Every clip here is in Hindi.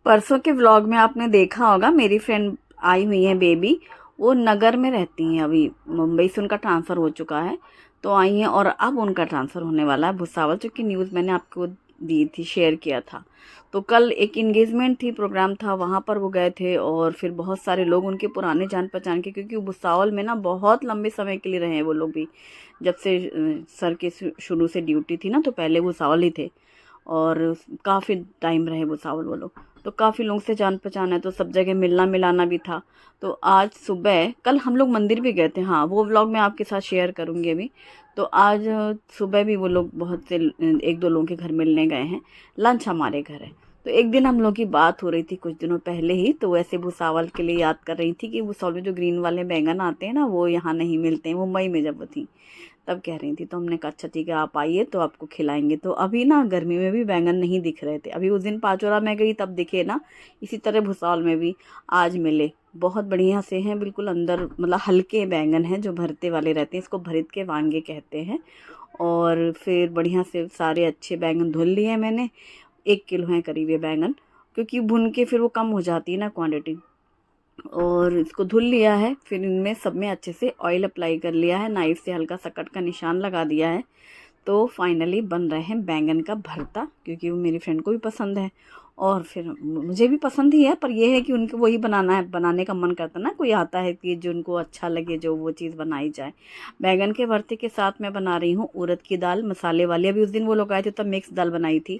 परसों के व्लॉग में आपने देखा होगा मेरी फ्रेंड आई हुई है बेबी। वो नगर में रहती हैं, अभी मुंबई से उनका ट्रांसफ़र हो चुका है। तो आई हैं और अब उनका ट्रांसफ़र होने वाला है भुसावल, जो कि न्यूज़ मैंने आपको दी थी, शेयर किया था। तो कल एक इंगेजमेंट थी, प्रोग्राम था, वहाँ पर वो गए थे और फिर बहुत सारे लोग उनके पुराने जान पहचान के, क्योंकि वो भुसावल में ना बहुत लंबे समय के लिए रहे हैं वो लोग भी। जब से सर के शुरू से ड्यूटी थी ना, तो पहले भुसावल ही थे और काफ़ी टाइम रहे भुसावल वो लोग। तो काफ़ी लोगों से जान पहचान है, तो सब जगह मिलना मिलाना भी था। तो आज सुबह, कल हम लोग मंदिर भी गए थे, हाँ वो व्लॉग मैं आपके साथ शेयर करूँगी अभी। तो आज सुबह भी वो लोग बहुत से एक दो लोगों के घर मिलने गए हैं। लंच हमारे घर है। तो एक दिन हम लोग की बात हो रही थी कुछ दिनों पहले ही, तो वैसे भुसावल के लिए याद कर रही थी कि भुसावल में जो ग्रीन वाले बैंगन आते हैं ना, वो यहाँ नहीं मिलते हैं, मुंबई में जब वो थी तब कह रही थी। तो हमने कहा अच्छा ठीक है, आप आइए तो आपको खिलाएंगे। तो अभी ना गर्मी में भी बैंगन नहीं दिख रहे थे, अभी उस दिन पाचोरा में गई तब दिखे ना। इसी तरह भुसावल में भी आज मिले, बहुत बढ़िया से हैं, बिल्कुल अंदर मतलब हल्के बैंगन हैं जो भरते वाले रहते हैं, इसको भरत के वांगे कहते हैं। और फिर बढ़िया से सारे अच्छे बैंगन धुल लिए मैंने। 1 किलो हैं करीब ये बैंगन, क्योंकि भुन के फिर वो कम हो जाती है ना क्वांटिटी। और इसको धुल लिया है, फिर इनमें सब में अच्छे से ऑयल अप्लाई कर लिया है, नाइफ से हल्का सा कट का निशान लगा दिया है। तो फाइनली बन रहे हैं बैंगन का भरता, क्योंकि वो मेरी फ्रेंड को भी पसंद है और फिर मुझे भी पसंद ही है। पर यह है कि उनको वही बनाना है, बनाने का मन करता ना, कोई आता है कि जो उनको अच्छा लगे, जो वो चीज़ बनाई जाए। बैंगन के भरते के साथ मैं बना रही हूँ उड़द की दाल मसाले वाली। अभी उस दिन वो लोग आए थे तब मिक्स दाल बनाई थी।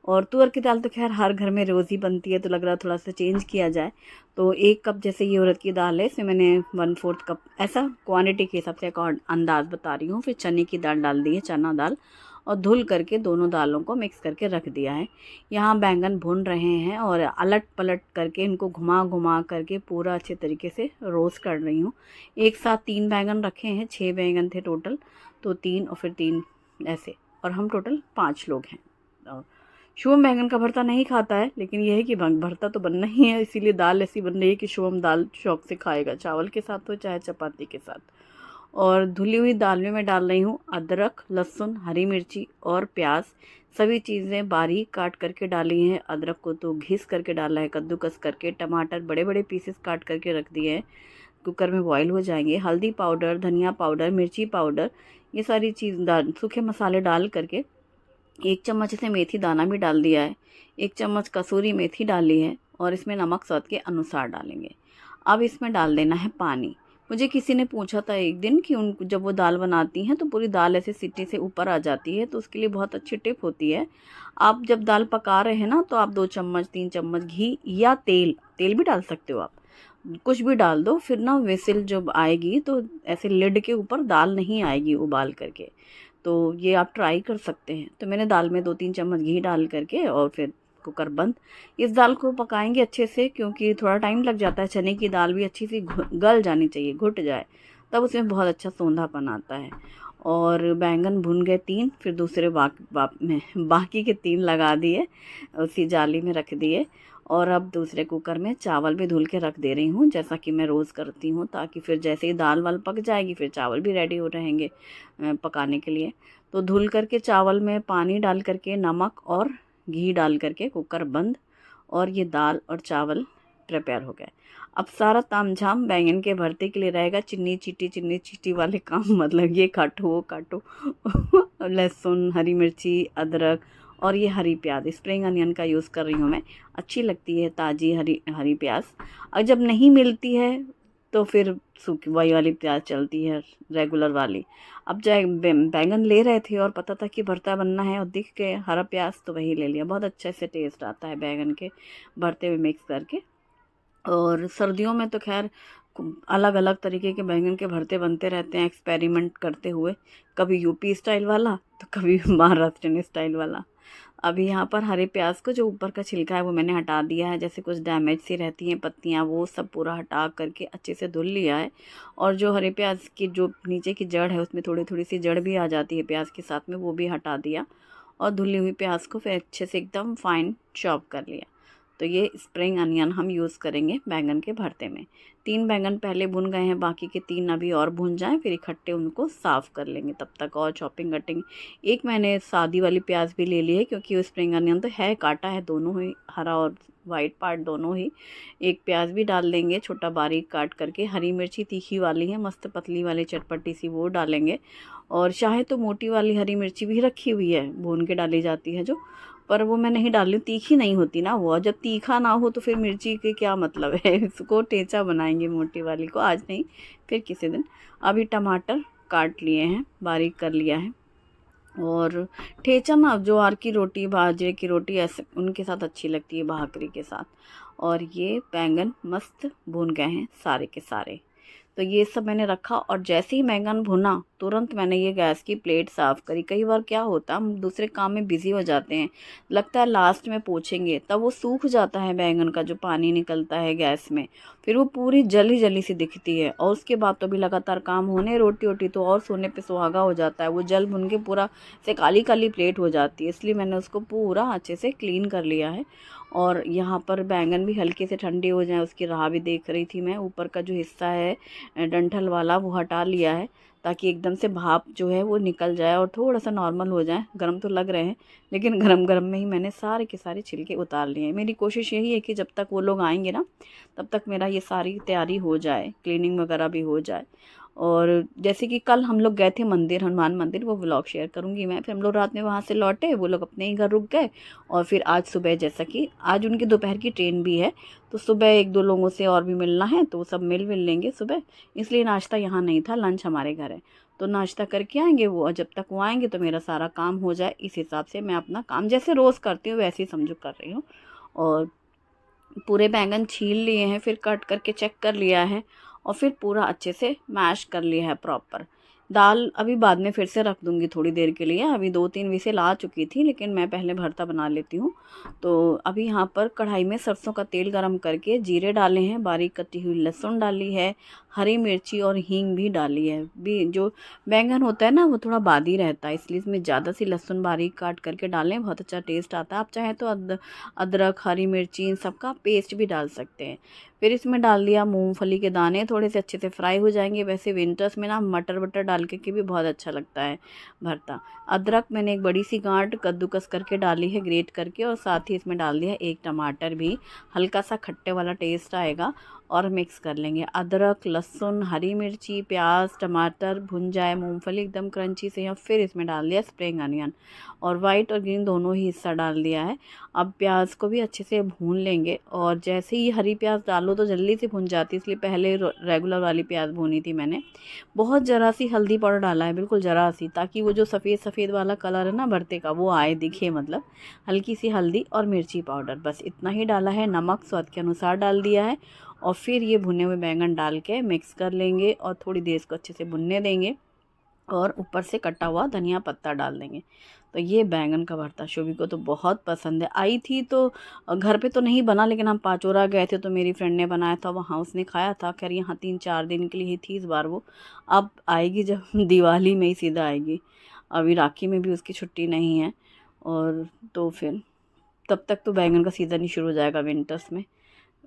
और तुअर की दाल तो खैर हर घर में रोज़ ही बनती है, तो लग रहा थोड़ा सा चेंज किया जाए। तो 1 कप जैसे ये उड़द की दाल है, इसमें मैंने 1/4 कप, ऐसा क्वांटिटी के हिसाब से अंदाज़ बता रही हूँ। फिर चने की दाल डाल दी है, चना दाल, और धुल करके दोनों दालों को मिक्स करके रख दिया है। यहाँ बैंगन भून रहे हैं और अलट पलट करके इनको घुमा घुमा करके पूरा अच्छे तरीके से रोस्ट कर रही हूँ। एक साथ 3 बैंगन रखे हैं, 6 बैंगन थे टोटल, तो 3 और फिर 3 ऐसे, और हम टोटल 5 लोग हैं। शुभम बैंगन का भरता नहीं खाता है, लेकिन यह है कि भरता तो बनना ही है, इसीलिए दाल ऐसी बन रही है कि शुभम दाल शौक से खाएगा, चावल के साथ हो चाहे चपाती के साथ। और धुली हुई दाल में मैं डाल रही हूँ अदरक, लहसुन, हरी मिर्ची और प्याज। सभी चीज़ें बारीक काट करके डाली हैं। अदरक को तो घिस करके डाला है, कद्दूकस करके। टमाटर बड़े बड़े पीसेस काट करके रख दिए हैं, कुकर में बॉईल हो जाएंगे। हल्दी पाउडर, धनिया पाउडर, मिर्ची पाउडर, ये सारी चीज़ डाल, सूखे मसाले डाल करके 1 चम्मच से मेथी दाना भी डाल दिया है, 1 चम्मच कसूरी मेथी डाली है, और इसमें नमक स्वाद के अनुसार डालेंगे। अब इसमें डाल देना है पानी। मुझे किसी ने पूछा था एक दिन कि उन जब वो दाल बनाती हैं तो पूरी दाल ऐसे सीटी से ऊपर आ जाती है, तो उसके लिए बहुत अच्छी टिप होती है। आप जब दाल पका रहे हैं ना, तो आप 2 चम्मच 3 चम्मच घी या तेल, तेल भी डाल सकते हो आप, कुछ भी डाल दो। फिर ना विसिल जब आएगी तो ऐसे लिड के ऊपर दाल नहीं आएगी उबाल करके। तो ये आप ट्राई कर सकते हैं। तो मैंने दाल में 2-3 चम्मच घी डाल करके और फिर कुकर बंद। इस दाल को पकाएंगे अच्छे से, क्योंकि थोड़ा टाइम लग जाता है, चने की दाल भी अच्छी सी गल जानी चाहिए, घुट जाए, तब उसमें बहुत अच्छा सौंधापन आता है। और बैंगन भुन गए 3, फिर दूसरे बाकी के 3 लगा दिए, उसी जाली में रख दिए। और अब दूसरे कुकर में चावल भी धुल के रख दे रही हूँ, जैसा कि मैं रोज़ करती हूँ, ताकि फिर जैसे ही दाल वाल पक जाएगी फिर चावल भी रेडी हो रहेंगे पकाने के लिए। तो धुल करके चावल में पानी डाल करके, नमक और घी डाल करके कुकर बंद, और ये दाल और चावल प्रिपेयर हो गए। अब सारा तामझाम बैंगन के भरते के लिए रहेगा, चिन्नी चीटी वाले काम, मतलब ये काटो वो काटो लहसुन, हरी मिर्ची, अदरक, और ये हरी प्याज, स्प्रिंग अनियन का यूज़ कर रही हूँ मैं, अच्छी लगती है ताज़ी हरी हरी प्याज। और जब नहीं मिलती है तो फिर सूखी वही वाली प्याज चलती है, रेगुलर वाली। अब चाहे बैंगन ले रहे थे और पता था कि भरता बनना है और दिख के हरा प्याज, तो वही ले लिया। बहुत अच्छा से टेस्ट आता है बैंगन के भरते में मिक्स करके। और सर्दियों में तो खैर अलग अलग तरीके के बैंगन के भरते बनते रहते हैं, एक्सपेरिमेंट करते हुए, कभी यूपी स्टाइल वाला तो कभी महाराष्ट्रन स्टाइल वाला। अभी यहाँ पर हरे प्याज को जो ऊपर का छिलका है वो मैंने हटा दिया है, जैसे कुछ डैमेज सी रहती हैं पत्तियाँ, वो सब पूरा हटा करके अच्छे से धुल लिया है। और जो हरे प्याज की जो नीचे की जड़ है उसमें थोड़ी थोड़ी सी जड़ भी आ जाती है प्याज के साथ में, वो भी हटा दिया। और धुली हुई प्याज को फिर अच्छे से एकदम फाइन चॉप कर लिया। तो ये स्प्रिंग अनियन हम यूज़ करेंगे बैंगन के भरते में। 3 बैंगन पहले भुन गए हैं, बाकी के 3 अभी और भुन जाएं, फिर इकट्ठे उनको साफ़ कर लेंगे तब तक। और चॉपिंग कटिंग, एक मैंने सादी वाली प्याज भी ले ली है क्योंकि वो स्प्रिंग अनियन तो है काटा है, दोनों ही हरा और वाइट पार्ट दोनों ही। एक प्याज भी डाल देंगे छोटा बारीक काट करके। हरी मिर्ची तीखी वाली है, मस्त पतली वाली चटपटी सी, वो डालेंगे। और चाहे तो मोटी वाली हरी मिर्ची भी रखी हुई है, भून के डाली जाती है जो, पर वो मैं नहीं डाल रही हूँ, तीखी नहीं होती ना वो। जब तीखा ना हो तो फिर मिर्ची के क्या मतलब है। इसको ठेचा बनाएंगे मोटी वाली को, आज नहीं फिर किसी दिन। अभी टमाटर काट लिए हैं, बारीक कर लिया है। और ठेचा ना ज्वार की रोटी, बाजरे की रोटी, ऐसे उनके साथ अच्छी लगती है, भाकरी के साथ। और ये बैंगन मस्त भून गए हैं सारे के सारे। तो ये सब मैंने रखा और जैसे ही बैंगन भुना तुरंत मैंने ये गैस की प्लेट साफ़ करी। कई बार क्या होता है, हम दूसरे काम में बिज़ी हो जाते हैं, लगता है लास्ट में पोंछेंगे, तब वो सूख जाता है बैंगन का जो पानी निकलता है गैस में, फिर वो पूरी जली जली सी दिखती है। और उसके बाद तो भी लगातार काम होने, रोटी वोटी तो और सोने पे सुहागा हो जाता है, वो जल भुन के पूरा से काली काली प्लेट हो जाती है। इसलिए मैंने उसको पूरा अच्छे से क्लीन कर लिया है। और यहाँ पर बैंगन भी हल्के से ठंडे हो जाएं, उसकी राह भी देख रही थी मैं। ऊपर का जो हिस्सा है डंठल वाला वो हटा लिया है, ताकि एकदम से भाप जो है वो निकल जाए और थोड़ा सा नॉर्मल हो जाए। गर्म तो लग रहे हैं, लेकिन गरम गरम में ही मैंने सारे के सारे छिलके उतार लिए हैं। मेरी कोशिश यही है कि जब तक वो लोग आएंगे ना, तब तक मेरा ये सारी तैयारी हो जाए, क्लीनिंग वगैरह भी हो जाए। और जैसे कि कल हम लोग गए थे मंदिर, हनुमान मंदिर, वो व्लॉग शेयर करूँगी मैं। फिर हम लोग रात में वहाँ से लौटे, वो लोग अपने ही घर रुक गए। और फिर आज सुबह, जैसा कि आज उनकी दोपहर की ट्रेन भी है, तो सुबह 1-2 लोगों से और भी मिलना है, तो सब मिल लेंगे सुबह। इसलिए नाश्ता यहाँ नहीं था, लंच हमारे घर है, तो नाश्ता करके आएंगे वो। और जब तक वो आएंगे तो मेरा सारा काम हो जाए। इस हिसाब से मैं अपना काम जैसे रोज़ करती हूँ वैसे ही समझो कर रही हूँ। और पूरे बैंगन छील लिए हैं, फिर कट करके चेक कर लिया है, और फिर पूरा अच्छे से मैश कर लिया है प्रॉपर। दाल अभी बाद में फिर से रख दूंगी थोड़ी देर के लिए, अभी 2-3 विसेल आ चुकी थी, लेकिन मैं पहले भरता बना लेती हूँ। तो अभी यहाँ पर कढ़ाई में सरसों का तेल गरम करके जीरे डाले हैं, बारीक कटी हुई लहसुन डाली है, हरी मिर्ची और हींग भी डाली है। भी जो बैंगन होता है ना वो थोड़ा बादी रहता है, इसलिए इसमें ज़्यादा सी लहसुन बारीक काट करके डालें, बहुत अच्छा टेस्ट आता है। आप चाहें तो अदरक, हरी मिर्ची, इन सबका पेस्ट भी डाल सकते हैं। फिर इसमें डाल दिया मूंगफली के दाने, थोड़े से अच्छे से फ्राई हो जाएंगे। वैसे विंटर्स में ना मटर वटर डाल के भी बहुत अच्छा लगता है भरता। अदरक मैंने एक बड़ी सी गांठ कद्दूकस करके डाली है, ग्रेट करके, और साथ ही इसमें डाल दिया एक टमाटर भी, हल्का सा खट्टे वाला टेस्ट आएगा। और मिक्स कर लेंगे। अदरक, लहसुन, हरी मिर्ची, प्याज, टमाटर भुन जाए, मूंगफली एकदम क्रंची से, या फिर इसमें डाल दिया स्प्रिंग अनियन, और वाइट और ग्रीन दोनों ही हिस्सा डाल दिया है। अब प्याज को भी अच्छे से भून लेंगे, और जैसे ही हरी प्याज डालो तो जल्दी से भुन जाती है, इसलिए पहले रेगुलर वाली प्याज भूनी थी मैंने। बहुत ज़रा सी हल्दी पाउडर डाला है, बिल्कुल ज़रा सी, ताकि वो जो सफ़ेद सफ़ेद वाला कलर है ना भरते का वो आए, दिखे मतलब। हल्की सी हल्दी और मिर्ची पाउडर, बस इतना ही डाला है। नमक स्वाद के अनुसार डाल दिया है। और फिर ये भुने हुए बैंगन डाल के मिक्स कर लेंगे और थोड़ी देर इसको अच्छे से भुनने देंगे, और ऊपर से कटा हुआ धनिया पत्ता डाल देंगे। तो ये बैंगन का भरता शुभी को तो बहुत पसंद है। आई थी तो घर पे तो नहीं बना, लेकिन हम पाचोरा गए थे तो मेरी फ्रेंड ने बनाया था, वहाँ उसने खाया था। खैर यहाँ 3-4 दिन के लिए ही थी इस बार वो, अब आएगी जब दिवाली में ही सीधा आएगी, अभी राखी में भी उसकी छुट्टी नहीं है। और तो फिर तब तक तो बैंगन का सीज़न ही शुरू हो जाएगा विंटर्स में।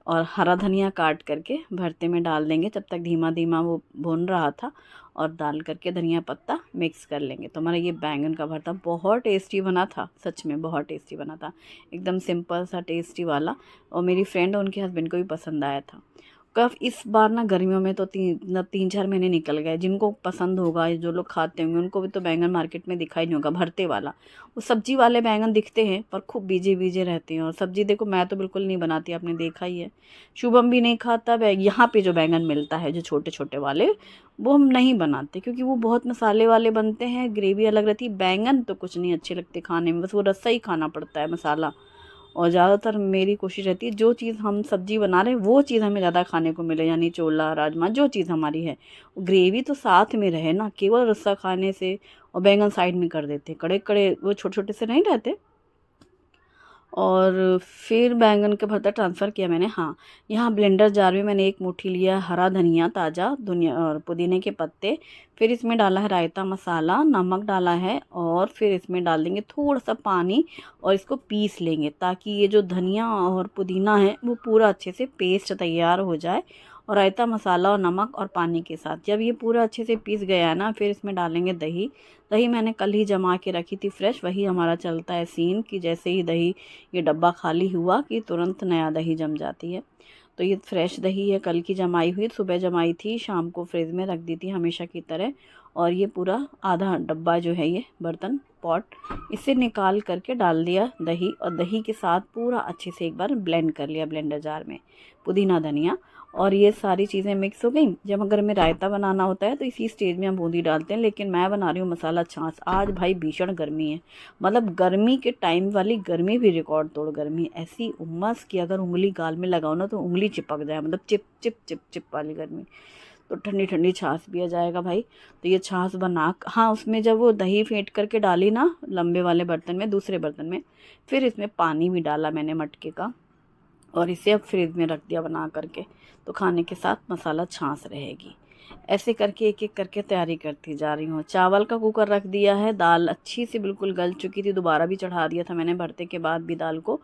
और हरा धनिया काट करके भरते में डाल देंगे, जब तक धीमा धीमा वो भून रहा था, और डाल करके धनिया पत्ता मिक्स कर लेंगे। तो हमारा ये बैंगन का भरता बहुत टेस्टी बना था, सच में बहुत टेस्टी बना था, एकदम सिंपल सा टेस्टी वाला। और मेरी फ्रेंड और उनके हस्बैंड को भी पसंद आया था। कब इस बार ना गर्मियों में तो 3-4 महीने निकल गए। जिनको पसंद होगा, जो लोग खाते होंगे, उनको भी तो बैंगन मार्केट में दिखाई नहीं होगा भरते वाला। वो सब्जी वाले बैंगन दिखते हैं पर खूब बीजे बीजे रहते हैं। और सब्जी देखो मैं तो बिल्कुल नहीं बनाती, आपने देखा ही है। शुभम भी नहीं खाता यहाँ पे जो बैंगन मिलता है जो छोटे छोटे वाले, वो हम नहीं बनाते, क्योंकि वो बहुत मसाले वाले बनते हैं, ग्रेवी अलग रहती है। बैंगन तो कुछ नहीं अच्छे लगते खाने में, बस वो रस्सा ही खाना पड़ता है, मसाला। और ज़्यादातर मेरी कोशिश रहती है जो चीज़ हम सब्ज़ी बना रहे हैं वो चीज़ हमें ज़्यादा खाने को मिले, यानी छोला, राजमा, जो चीज़ हमारी है, ग्रेवी तो साथ में रहे ना। केवल रस्सा खाने से, और बैंगन साइड में कर देते, कड़े कड़े वो छोटे छोटे से नहीं रहते, और फिर बैंगन का भरता ट्रांसफ़र किया मैंने। हाँ, यहाँ ब्लेंडर जार में मैंने एक मुट्ठी लिया हरा धनिया ताज़ा, दुनिया और पुदीने के पत्ते, फिर इसमें डाला है रायता मसाला, नमक डाला है और फिर इसमें डाल देंगे थोड़ा सा पानी और इसको पीस लेंगे ताकि ये जो धनिया और पुदीना है वो पूरा अच्छे से पेस्ट तैयार हो जाए। और रायता मसाला और नमक और पानी के साथ जब ये पूरा अच्छे से पीस गया है ना, फिर इसमें डालेंगे दही। दही मैंने कल ही जमा के रखी थी फ्रेश, वही हमारा चलता है सीन कि जैसे ही दही ये डब्बा खाली हुआ कि तुरंत नया दही जम जाती है। तो ये फ्रेश दही है, कल की जमाई हुई, सुबह जमाई थी, शाम को फ्रिज में रख दी थी हमेशा की तरह। और ये पूरा आधा डब्बा जो है ये बर्तन पॉट, इसे निकाल करके डाल दिया दही, और दही के साथ पूरा अच्छे से एक बार ब्लेंड कर लिया ब्लेंडर जार में, पुदीना धनिया। और ये सारी चीज़ें मिक्स हो गई। जब अगर हमें रायता बनाना होता है तो इसी स्टेज में हम बूंदी डालते हैं, लेकिन मैं बना रही हूँ मसाला छाछ। आज भाई भीषण गर्मी है, मतलब गर्मी के टाइम वाली गर्मी भी रिकॉर्ड तोड़ गर्मी, ऐसी उमस कि अगर उंगली गाल में लगाओ ना तो उंगली चिपक जाए, मतलब चिप चिप चिप चिप वाली गर्मी। तो ठंडी ठंडी छाछ पिया जाएगा भाई। तो ये छाछ बना, हाँ, उसमें जब वो दही फेंट करके डाली ना लंबे वाले बर्तन में, दूसरे बर्तन में, फिर इसमें पानी भी डाला मैंने मटके का और इसे अब फ्रिज में रख दिया बना करके। तो खाने के साथ मसाला छाछ रहेगी। ऐसे करके एक एक करके तैयारी करती जा रही हूँ। चावल का कुकर रख दिया है, दाल अच्छी सी बिल्कुल गल चुकी थी, दोबारा भी चढ़ा दिया था मैंने भरते के बाद भी दाल को।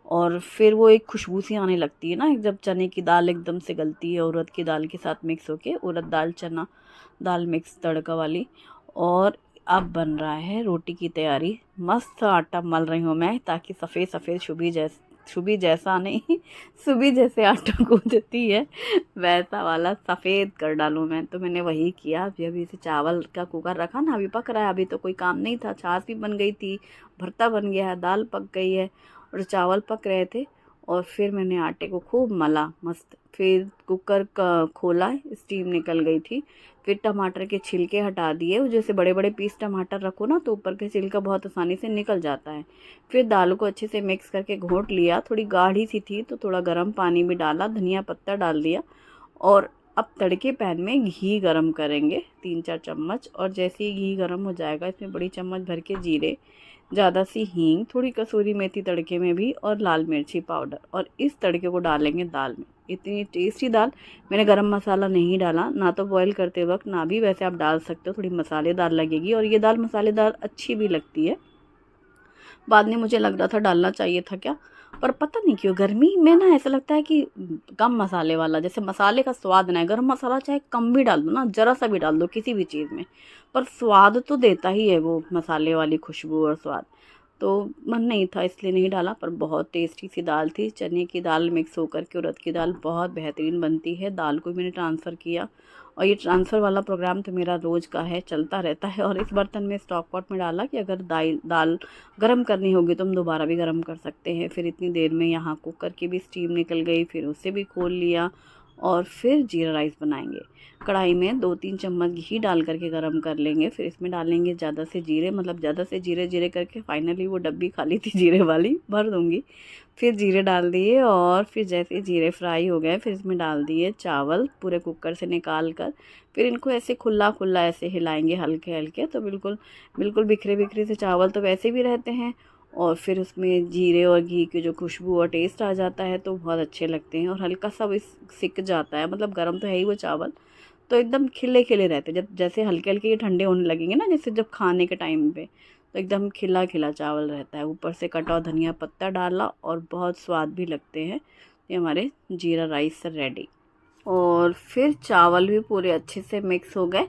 और फिर वो एक खुशबू सी आने लगती है ना जब चने की दाल एकदम से गलती है उड़द की दाल के साथ मिक्स होके, उड़द दाल चना दाल मिक्स तड़का वाली। और अब बन रहा है रोटी की तैयारी। मस्त आटा मल रही हूँ मैं ताकि सफ़ेद सफ़ेद छुबी जैसा नहीं सुबी जैसे आटा गूंजती है वैसा वाला सफ़ेद कर डालूँ मैं। तो मैंने वही किया। अभी इसे चावल का कुकर रखा ना, अभी पक रहा है, अभी तो कोई काम नहीं था, छाछ भी बन गई थी, भरता बन गया है, दाल पक गई है और चावल पक रहे थे। और फिर मैंने आटे को खूब मला मस्त, फिर कुकर का खोला, स्टीम निकल गई थी। फिर टमाटर के छिलके हटा दिए, जैसे बड़े बड़े पीस टमाटर रखो ना तो ऊपर के छिलका बहुत आसानी से निकल जाता है। फिर दाल को अच्छे से मिक्स करके घोट लिया, थोड़ी गाढ़ी सी थी तो थोड़ा गर्म पानी भी डाला, धनिया पत्ता डाल दिया। और अब तड़के पैन में घी गरम करेंगे 3-4 चम्मच, और जैसे ही घी गरम हो जाएगा इसमें बड़ी चम्मच भर के जीरे, ज़्यादा सी हींग, थोड़ी कसूरी मेथी तड़के में भी, और लाल मिर्ची पाउडर, और इस तड़के को डालेंगे दाल में। इतनी टेस्टी दाल। मैंने गरम मसाला नहीं डाला, ना तो बॉईल करते वक्त ना भी, वैसे आप डाल सकते हो, थोड़ी मसालेदार लगेगी और ये दाल मसालेदार अच्छी भी लगती है। बाद में मुझे लग रहा था डालना चाहिए था क्या, पर पता नहीं क्यों गर्मी में ना ऐसा लगता है कि कम मसाले वाला, जैसे मसाले का स्वाद ना है। गरम मसाला चाहे कम भी डाल दो ना, ज़रा सा भी डाल दो किसी भी चीज़ में, पर स्वाद तो देता ही है वो मसाले वाली खुशबू और स्वाद। तो मन नहीं था इसलिए नहीं डाला, पर बहुत टेस्टी सी दाल थी। चने की दाल मिक्स होकर के उड़द की दाल बहुत बेहतरीन बनती है। दाल को भी मैंने ट्रांसफ़र किया, और ये ट्रांसफ़र वाला प्रोग्राम तो मेरा रोज़ का है, चलता रहता है। और इस बर्तन में स्टॉक पॉट में डाला कि अगर दाल गरम करनी होगी तो हम दोबारा भी गरम कर सकते हैं। फिर इतनी देर में यहाँ कुकर की भी स्टीम निकल गई, फिर उसे भी खोल लिया। और फिर जीरा राइस बनाएंगे। कढ़ाई में 2-3 चम्मच घी डाल करके गरम कर लेंगे, फिर इसमें डालेंगे ज़्यादा से जीरे, मतलब ज़्यादा से जीरे जीरे करके फाइनली वो डब्बी खाली थी जीरे वाली, भर दूँगी। फिर जीरे डाल दिए, और फिर जैसे जीरे फ्राई हो गए फिर इसमें डाल दिए चावल पूरे कुकर से निकाल कर। फिर इनको ऐसे खुला खुला ऐसे हिलाएंगे हल्के हल्के, तो बिल्कुल बिल्कुल बिखरे बिखरे से चावल तो वैसे भी रहते हैं, और फिर उसमें जीरे और घी की जो खुशबू और टेस्ट आ जाता है तो बहुत अच्छे लगते हैं। और हल्का सा वो सिक जाता है, मतलब गर्म तो है ही वो चावल, तो एकदम खिले खिले रहते हैं। जब जैसे हल्के हल्के ये ठंडे होने लगेंगे ना, जैसे जब खाने के टाइम पे, तो एकदम खिला खिला चावल रहता है। ऊपर से कटा हुआ धनिया पत्ता डाला और बहुत स्वाद भी लगते हैं। ये हमारे जीरा राइस रेडी। और फिर चावल भी पूरे अच्छे से मिक्स हो गए,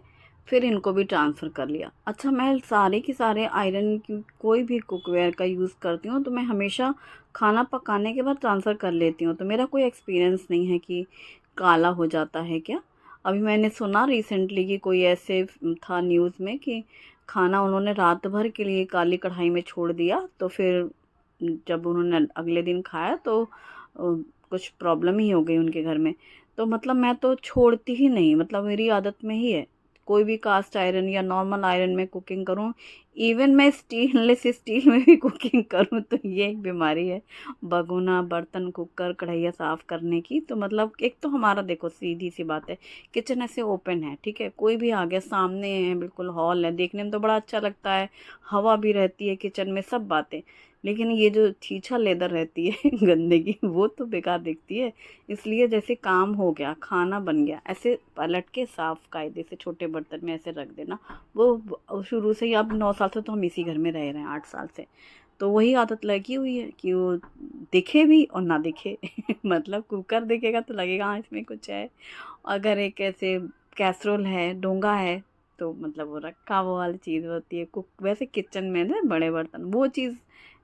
फिर इनको भी ट्रांसफ़र कर लिया। अच्छा, मैं सारे के सारे आयरन की कोई भी कुकवेयर का यूज़ करती हूँ तो मैं हमेशा खाना पकाने के बाद ट्रांसफ़र कर लेती हूँ, तो मेरा कोई एक्सपीरियंस नहीं है कि काला हो जाता है क्या। अभी मैंने सुना रिसेंटली कि कोई ऐसे था न्यूज़ में कि खाना उन्होंने रात भर के लिए काली कढ़ाई में छोड़ दिया, तो फिर जब उन्होंने अगले दिन खाया तो कुछ प्रॉब्लम ही हो गई उनके घर में। तो मतलब मैं तो छोड़ती ही नहीं, मतलब मेरी आदत में ही है। कोई भी कास्ट आयरन या नॉर्मल आयरन में कुकिंग करूँ, इवन मैं स्टेनलेस स्टील में भी कुकिंग करूँ तो ये एक बीमारी है, भगोना, बर्तन, कुकर, कढ़ाइयाँ साफ़ करने की। तो मतलब एक तो हमारा देखो सीधी सी बात है, किचन ऐसे ओपन है, ठीक है, कोई भी आ गया सामने है, बिल्कुल हॉल है, देखने में तो बड़ा अच्छा लगता है, हवा भी रहती है किचन में, सब बातें। लेकिन ये जो छीछा लेदर रहती है गंदगी, वो तो बेकार दिखती है। इसलिए जैसे काम हो गया, खाना बन गया, ऐसे पलट के साफ कायदे से छोटे बर्तन में ऐसे रख देना। वो शुरू से ही, अब 9 साल से तो हम इसी घर में रह रहे हैं, 8 साल से, तो वही आदत लगी हुई है कि वो दिखे भी और ना दिखे मतलब कुकर दिखेगा तो लगेगा हाँ इसमें कुछ है, अगर एक ऐसे कैसरोल है, डोंगा है, तो मतलब वो रखा वो वाली चीज़ होती है। कुक वैसे किचन में ना बड़े बर्तन वो चीज़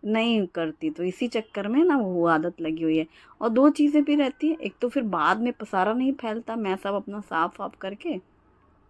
नहीं करती, तो इसी चक्कर में ना वो आदत लगी हुई है। और 2 चीज़ें भी रहती हैं, एक तो फिर बाद में पसारा नहीं फैलता, मैं सब अपना साफ वाफ करके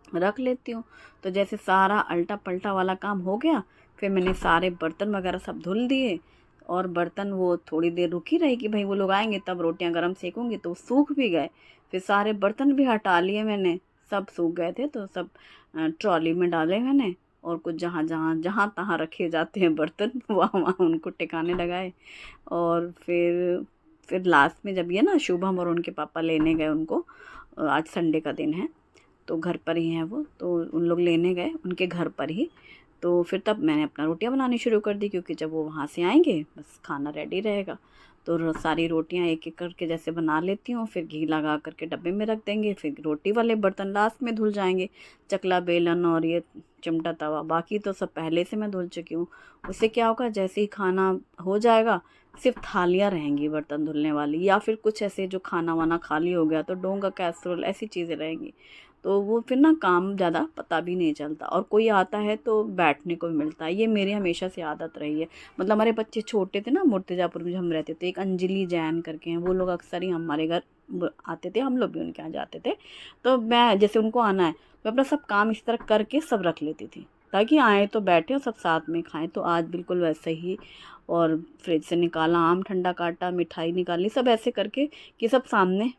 रख लेती हूँ। तो जैसे सारा अल्टा पल्टा वाला काम हो गया, फिर मैंने सारे बर्तन वगैरह सब धुल दिए, और बर्तन वो थोड़ी देर रुकी रही कि भाई वो लोग आएंगे तब रोटियां गरम सेकूंगी, तो सूख भी गए। फिर सारे बर्तन भी हटा लिए मैंने, सब सूख गए थे तो सब ट्रॉली में डाले मैंने, और कुछ जहाँ जहाँ जहाँ तहाँ रखे जाते हैं बर्तन वहाँ वहाँ उनको टिकाने लगाए। और फिर लास्ट में जब ये ना शुभम और उनके पापा लेने गए उनको, आज संडे का दिन है तो घर पर ही हैं वो, तो उन लोग लेने गए उनके घर पर ही। तो फिर तब मैंने अपना रोटियां बनानी शुरू कर दी, क्योंकि जब वो वहाँ से आएंगे बस खाना रेडी रहेगा। तो सारी रोटियां एक एक करके जैसे बना लेती हूँ, फिर घी लगा करके डब्बे में रख देंगे, फिर रोटी वाले बर्तन लास्ट में धुल जाएंगे, चकला बेलन और ये चिमटा तवा, बाकी तो सब पहले से मैं धुल चुकी हूँ। उससे क्या होगा, जैसे ही खाना हो जाएगा सिर्फ थालियाँ रहेंगी बर्तन धुलने वाली, या फिर कुछ ऐसे जो खाना वाना खाली हो गया तो डोंगा, कैसरोल, ऐसी चीज़ें रहेंगी। तो वो फिर ना काम ज़्यादा पता भी नहीं चलता, और कोई आता है तो बैठने को भी मिलता है। ये मेरी हमेशा से आदत रही है। मतलब हमारे बच्चे छोटे थे ना, मुर्तिजापुर में जब हम रहते थे, एक अंजलि जैन करके हैं, वो लोग अक्सर ही हमारे घर आते थे, हम लोग भी उनके यहाँ जाते थे। तो मैं जैसे उनको आना है, मैं अपना सब काम इस तरह करके सब रख लेती थी, ताकि आए तो बैठे और सब साथ में खाएं। तो आज बिल्कुल वैसे ही, और फ्रिज से निकाला आम ठंडा, काटा मिठाई निकाली, सब ऐसे करके कि सब सामने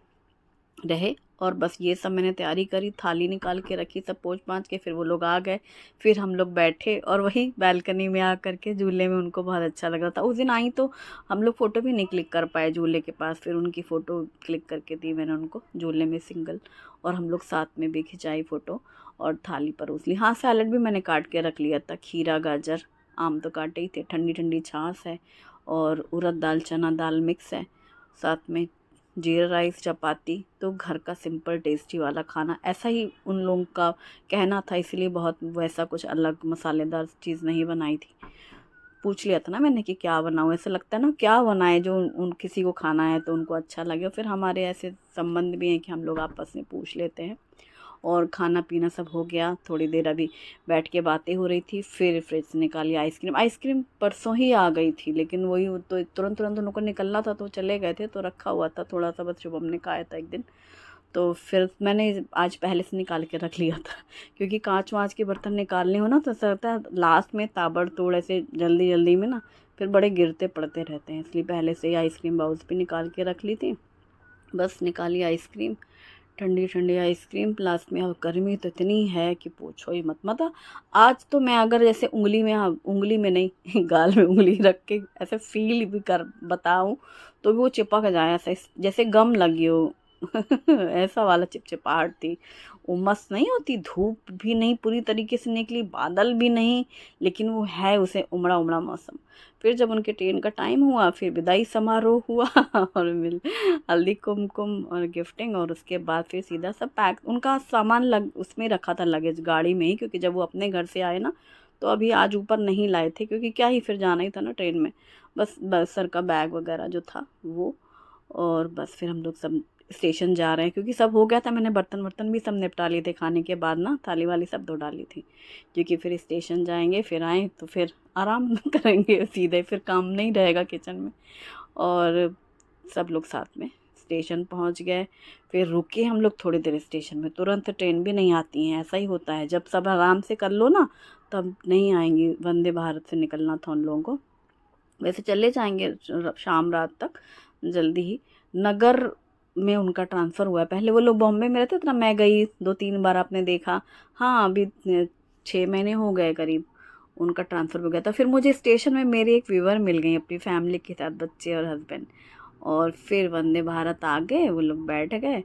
रहे। और बस ये सब मैंने तैयारी करी, थाली निकाल के रखी, सब पोंछ पाँच के, फिर वो लोग आ गए, फिर हम लोग बैठे, और वही बालकनी में आ करके झूले में, उनको बहुत अच्छा लग रहा था। उस दिन आई तो हम लोग फ़ोटो भी नहीं क्लिक कर पाए झूले के पास, फिर उनकी फ़ोटो क्लिक करके दी मैंने उनको झूले में सिंगल, और हम लोग साथ में भी खिंचाई फ़ोटो, और थाली परोस ली। हाँ, सैलड भी मैंने काट के रख लिया था, खीरा गाजर, आम तो काटे ही थे, ठंडी ठंडी छाछ है, और उड़द दाल चना दाल मिक्स है, साथ में जीरा राइस, चपाती। तो घर का सिंपल टेस्टी वाला खाना, ऐसा ही उन लोगों का कहना था, इसलिए बहुत वैसा कुछ अलग मसालेदार चीज़ नहीं बनाई थी। पूछ लिया था ना मैंने कि क्या बनाऊँ, ऐसा लगता है ना क्या बनाए जो उन किसी को खाना है तो उनको अच्छा लगे। और फिर हमारे ऐसे संबंध भी हैं कि हम लोग आपस में पूछ लेते हैं। और खाना पीना सब हो गया, थोड़ी देर अभी बैठ के बातें हो रही थी, फिर फ्रिज से निकाली आइसक्रीम। आइसक्रीम परसों ही आ गई थी, लेकिन वही तो तुरंत तुरंत उनको निकलना था तो चले गए थे, तो रखा हुआ था थोड़ा सा, बस शुभम ने खाया था एक दिन, तो फिर मैंने आज पहले से निकाल के रख लिया था क्योंकि कांच वाँच के बर्तन निकालने हो ना तो ऐसा होता है लास्ट में ताबड़तोड़ ऐसे जल्दी जल्दी में ना, फिर बड़े गिरते पड़ते रहते हैं, इसलिए पहले से ही आइसक्रीम बाउल्स भी निकाल के रख ली थी। बस निकाली आइसक्रीम, ठंडी ठंडी आइसक्रीम। लास्ट में अब गर्मी तो इतनी है कि पूछो ही मत। मतलब आज तो मैं अगर जैसे उंगली में, हाँ उंगली में नहीं गाल में उंगली रख के ऐसे फील भी कर बताऊं तो भी वो चिपक जाए, ऐसा जैसे गम लगी हो ऐसा वाला चिपचिपाहट थी। उमस नहीं होती, धूप भी नहीं पूरी तरीके से निकली, बादल भी नहीं, लेकिन वो है उसे उमड़ा उमड़ा मौसम। फिर जब उनके ट्रेन का टाइम हुआ, फिर विदाई समारोह हुआ और मिल हल्दी कुमकुम और गिफ्टिंग, और उसके बाद फिर सीधा सब पैक, उनका सामान लग उसमें रखा था लगेज गाड़ी में ही, क्योंकि जब वो अपने घर से आए ना तो अभी आज ऊपर नहीं लाए थे, क्योंकि क्या ही फिर जाना ही था ना ट्रेन में। बस सर का बैग वगैरह जो था वो, और बस फिर हम लोग सब स्टेशन जा रहे हैं, क्योंकि सब हो गया था, मैंने बर्तन वर्तन भी सब निपटा लिए थे खाने के बाद ना, थाली वाली सब धो डाली थी, क्योंकि फिर स्टेशन जाएंगे, फिर आए तो फिर आराम करेंगे सीधे, फिर काम नहीं रहेगा किचन में। और सब लोग साथ में स्टेशन पहुंच गए, फिर रुके हम लोग थोड़ी देर स्टेशन में, तुरंत ट्रेन भी नहीं आती हैं, ऐसा ही होता है जब सब आराम से कर लो ना तब नहीं आएंगी। वंदे भारत से निकलना था उन लोगों को, वैसे चले जाएंगे शाम रात तक जल्दी ही। नगर में उनका ट्रांसफ़र हुआ है, पहले वो लोग बॉम्बे में रहते थे ना, मैं गई 2-3 बार, आपने देखा। हाँ, अभी 6 महीने हो गए करीब, उनका ट्रांसफ़र हो गया था। फिर मुझे स्टेशन में मेरी एक व्यूअर मिल गई अपनी फैमिली के साथ, बच्चे और हस्बैंड। और फिर वंदे भारत आ गए, वो लोग बैठ गए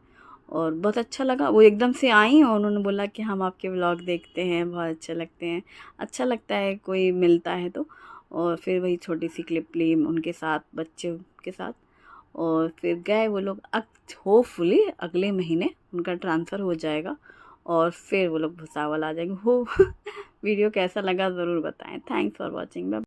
और बहुत अच्छा लगा। वो एकदम से आई और उन्होंने बोला कि हम आपके व्लॉग देखते हैं, बहुत अच्छे लगते हैं। अच्छा लगता है कोई मिलता है तो। और फिर वही छोटी सी क्लिप ली उनके साथ, बच्चे के साथ। और फिर गए वो लोग। होपफुली अगले महीने उनका ट्रांसफ़र हो जाएगा और फिर वो लोग भुसावल आ जाएंगे। हो वीडियो कैसा लगा ज़रूर बताएं। Thanks for watching.